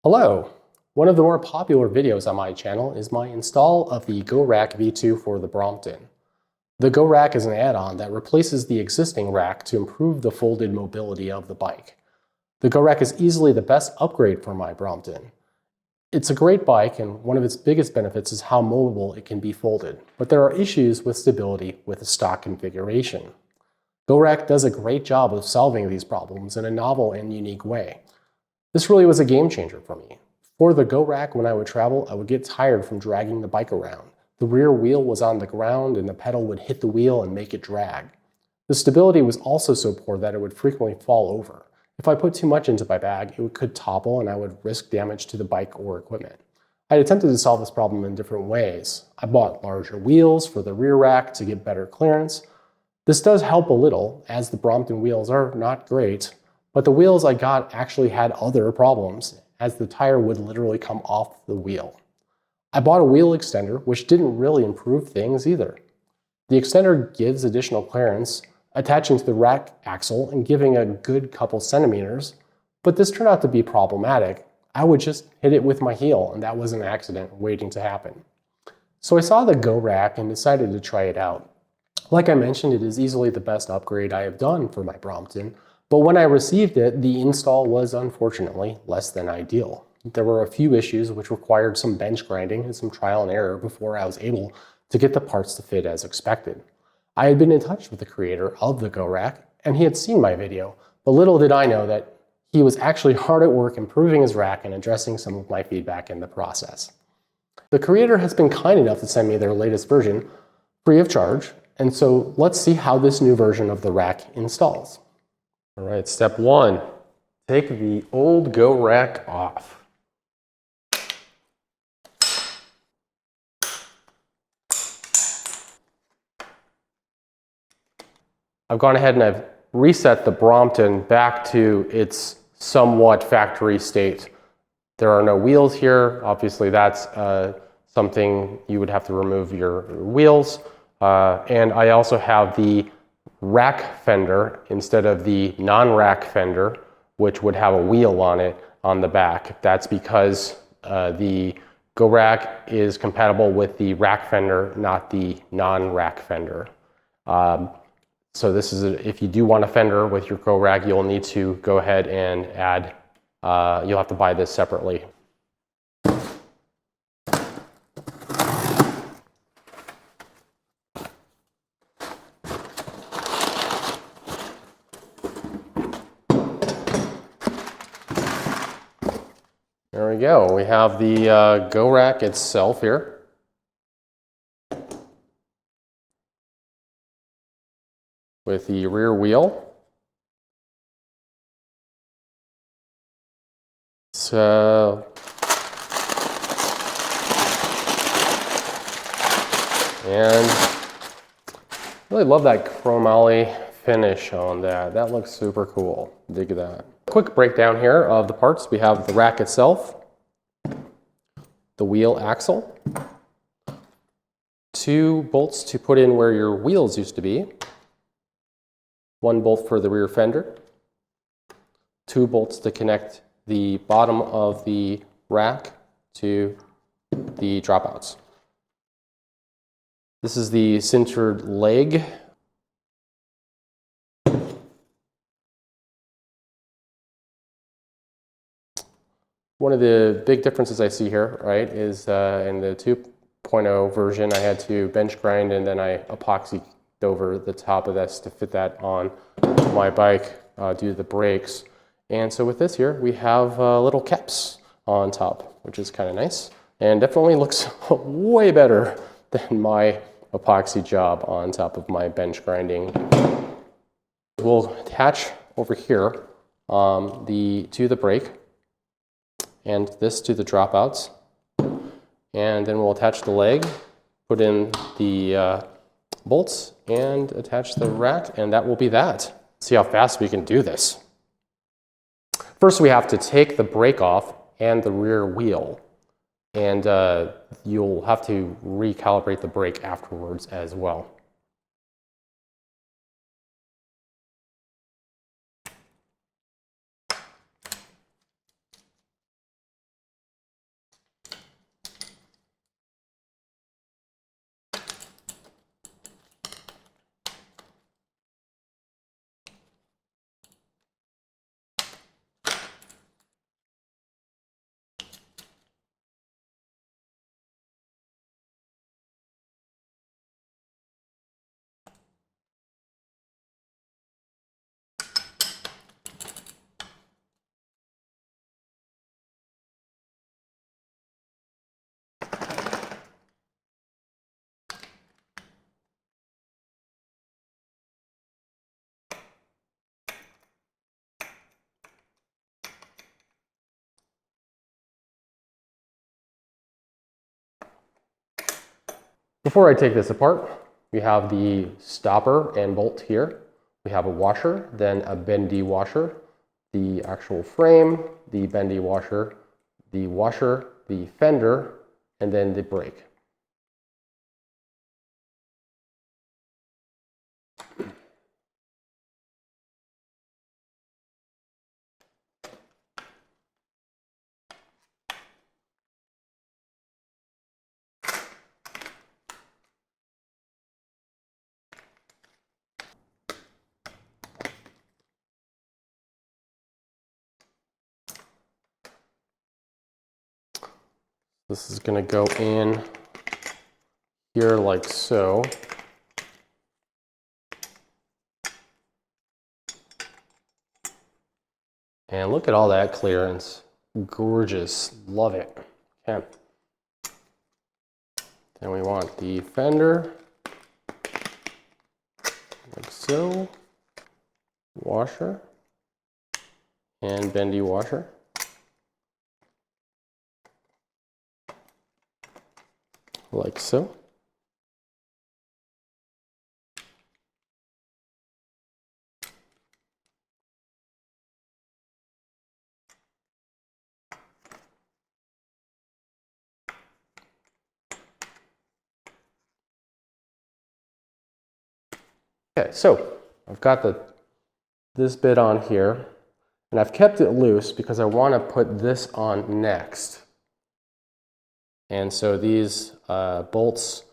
Hello! One of the more popular videos on my channel is my install of the GoRack V2 for the Brompton. The GoRack is an add-on that replaces the existing rack to improve the folded mobility of the bike. The GoRack is easily the best upgrade for my Brompton. It's a great bike, and one of its biggest benefits is how mobile it can be folded, but there are issues with stability with the stock configuration. GoRack does a great job of solving these problems in a novel and unique way. This really was a game changer for me. For the GoRack, when I would travel, I would get tired from dragging the bike around. The rear wheel was on the ground and the pedal would hit the wheel and make it drag. The stability was also so poor that it would frequently fall over. If I put too much into my bag, it could topple and I would risk damage to the bike or equipment. I had attempted to solve this problem in different ways. I bought larger wheels for the rear rack to get better clearance. This does help a little, as the Brompton wheels are not great, but the wheels I got actually had other problems, as the tire would literally come off the wheel. I bought a wheel extender, which didn't really improve things either. The extender gives additional clearance, attaching to the rack axle and giving a good couple centimeters, but this turned out to be problematic. I would just hit it with my heel, and that was an accident waiting to happen. So I saw the GoRack and decided to try it out. Like I mentioned, it is easily the best upgrade I have done for my Brompton, but when I received it, the install was unfortunately less than ideal. There were a few issues which required some bench grinding and some trial and error before I was able to get the parts to fit as expected. I had been in touch with the creator of the GoRack, and he had seen my video, but little did I know that he was actually hard at work improving his rack and addressing some of my feedback in the process. The creator has been kind enough to send me their latest version free of charge, and so let's see how this new version of the rack installs. All right, step one, take the old GoRack off. I've gone ahead and I've reset the Brompton back to its somewhat factory state. There are no wheels here. Obviously, that's something you would have to remove your wheels. And I also have the rack fender instead of the non-rack fender, which would have a wheel on it on the back. That's because the GoRack is compatible with the rack fender, not the non-rack fender. So this is if you do want a fender with your GoRack, you'll need to go ahead and add, you'll have to buy this separately. There we go. We have the GoRack itself here. With the rear wheel. So, and really love that chromoly finish on that. That looks super cool. Dig that. Quick breakdown here of the parts. We have the rack itself, the wheel axle, 2 bolts to put in where your wheels used to be, 1 bolt for the rear fender, 2 bolts to connect the bottom of the rack to the dropouts. This is the sintered leg. One of the big differences I see here, right, is in the 2.0 version, I had to bench grind and then I epoxied over the top of this to fit that on my bike due to the brakes. And so with this here, we have little caps on top, which is kind of nice and definitely looks way better than my epoxy job on top of my bench grinding. We'll attach over here to the brake, and this to the dropouts, and then we'll attach the leg, put in the bolts, and attach the rack, and that will be that. See how fast we can do this. First, we have to take the brake off and the rear wheel, and you'll have to recalibrate the brake afterwards as well. Before I take this apart, we have the stopper and bolt here. We have a washer, then a bendy washer, the actual frame, the bendy washer, the fender, and then the brake. This is going to go in here like so. And look at all that clearance. Gorgeous. Love it. Okay. Then we want the fender, like so. Washer and bendy washer. Like so. Okay, so I've got this bit on here, and I've kept it loose because I want to put this on next. And so these bolts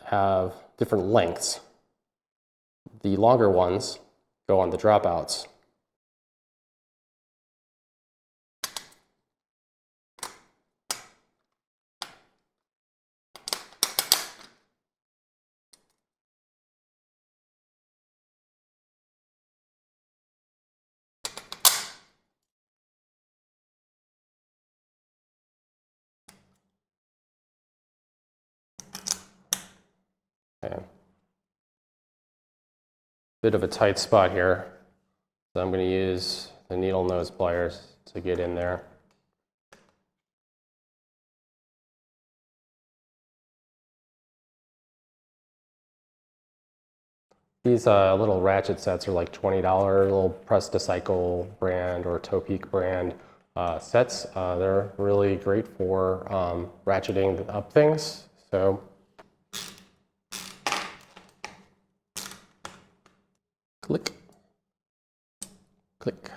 have different lengths. The longer ones go on the dropouts. Okay. Bit of a tight spot here, so I'm going to use the needle nose pliers to get in there. These little ratchet sets are like $20, little Press to Cycle brand or Topeak brand sets. They're really great for ratcheting up things. So click, click.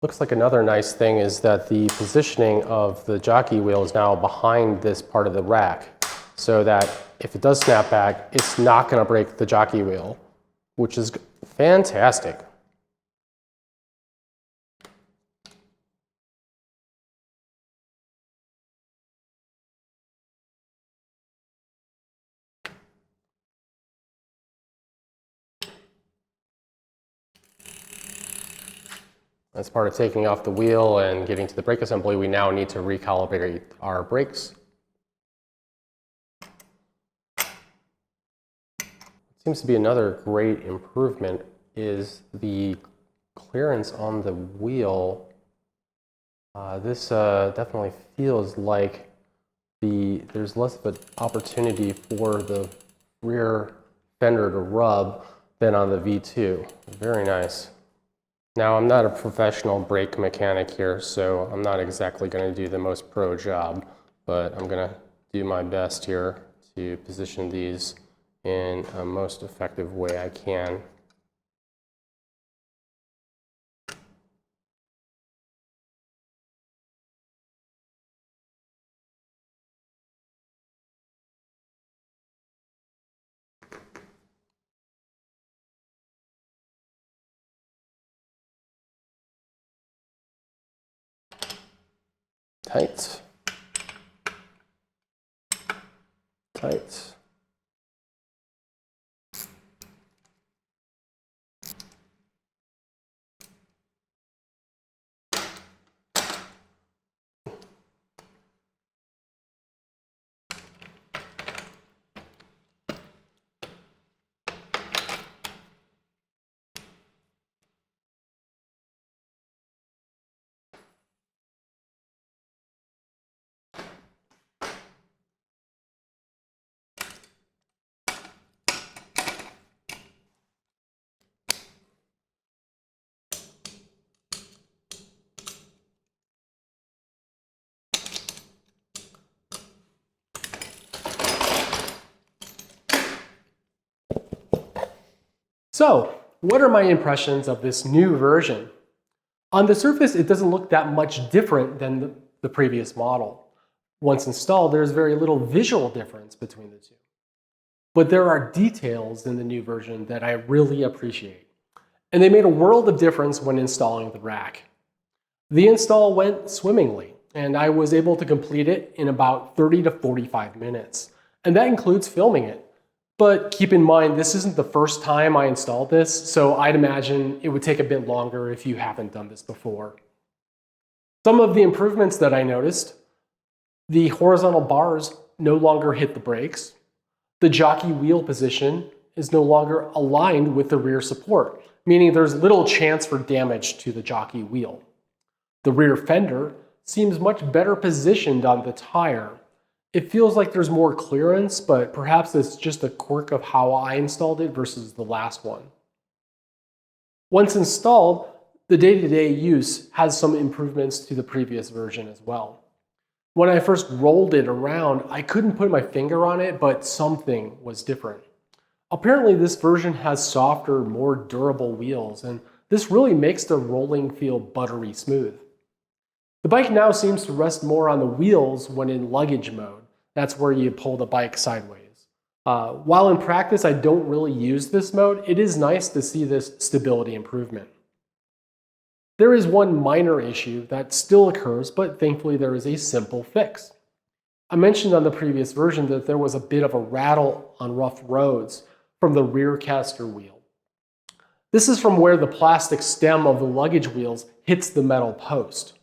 Looks like another nice thing is that the positioning of the jockey wheel is now behind this part of the rack, so that if it does snap back, it's not going to break the jockey wheel, which is fantastic. As part of taking off the wheel and getting to the brake assembly, we now need to recalibrate our brakes. Seems to be another great improvement is the clearance on the wheel. This definitely feels like there's less of an opportunity for the rear fender to rub than on the V2. Very nice. Now, I'm not a professional brake mechanic here, so I'm not exactly going to do the most pro job, but I'm going to do my best here to position these in a most effective way I can. Tight. Tight. So, what are my impressions of this new version? On the surface, it doesn't look that much different than the previous model. Once installed, there's very little visual difference between the two. But there are details in the new version that I really appreciate. And they made a world of difference when installing the rack. The install went swimmingly, and I was able to complete it in about 30 to 45 minutes. And that includes filming it. But keep in mind, this isn't the first time I installed this, so I'd imagine it would take a bit longer if you haven't done this before. Some of the improvements that I noticed: the horizontal bars no longer hit the brakes. The jockey wheel position is no longer aligned with the rear support, meaning there's little chance for damage to the jockey wheel. The rear fender seems much better positioned on the tire. It feels like there's more clearance, but perhaps it's just a quirk of how I installed it versus the last one. Once installed, the day-to-day use has some improvements to the previous version as well. When I first rolled it around, I couldn't put my finger on it, but something was different. Apparently, this version has softer, more durable wheels, and this really makes the rolling feel buttery smooth. The bike now seems to rest more on the wheels when in luggage mode. That's where you pull the bike sideways. While in practice I don't really use this mode, it is nice to see this stability improvement. There is one minor issue that still occurs, but thankfully there is a simple fix. I mentioned on the previous version that there was a bit of a rattle on rough roads from the rear caster wheel. This is from where the plastic stem of the luggage wheels hits the metal post.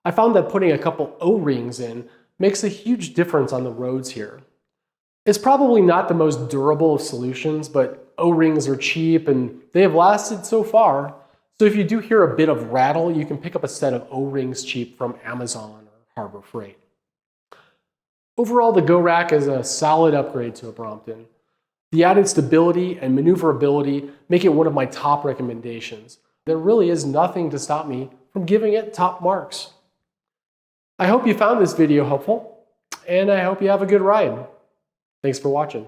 I found that putting a couple O-rings in makes a huge difference on the roads here. It's probably not the most durable of solutions, but O-rings are cheap and they have lasted so far. So if you do hear a bit of rattle, you can pick up a set of O-rings cheap from Amazon or Harbor Freight. Overall, the GoRack is a solid upgrade to a Brompton. The added stability and maneuverability make it one of my top recommendations. There really is nothing to stop me from giving it top marks. I hope you found this video helpful, and I hope you have a good ride. Thanks for watching.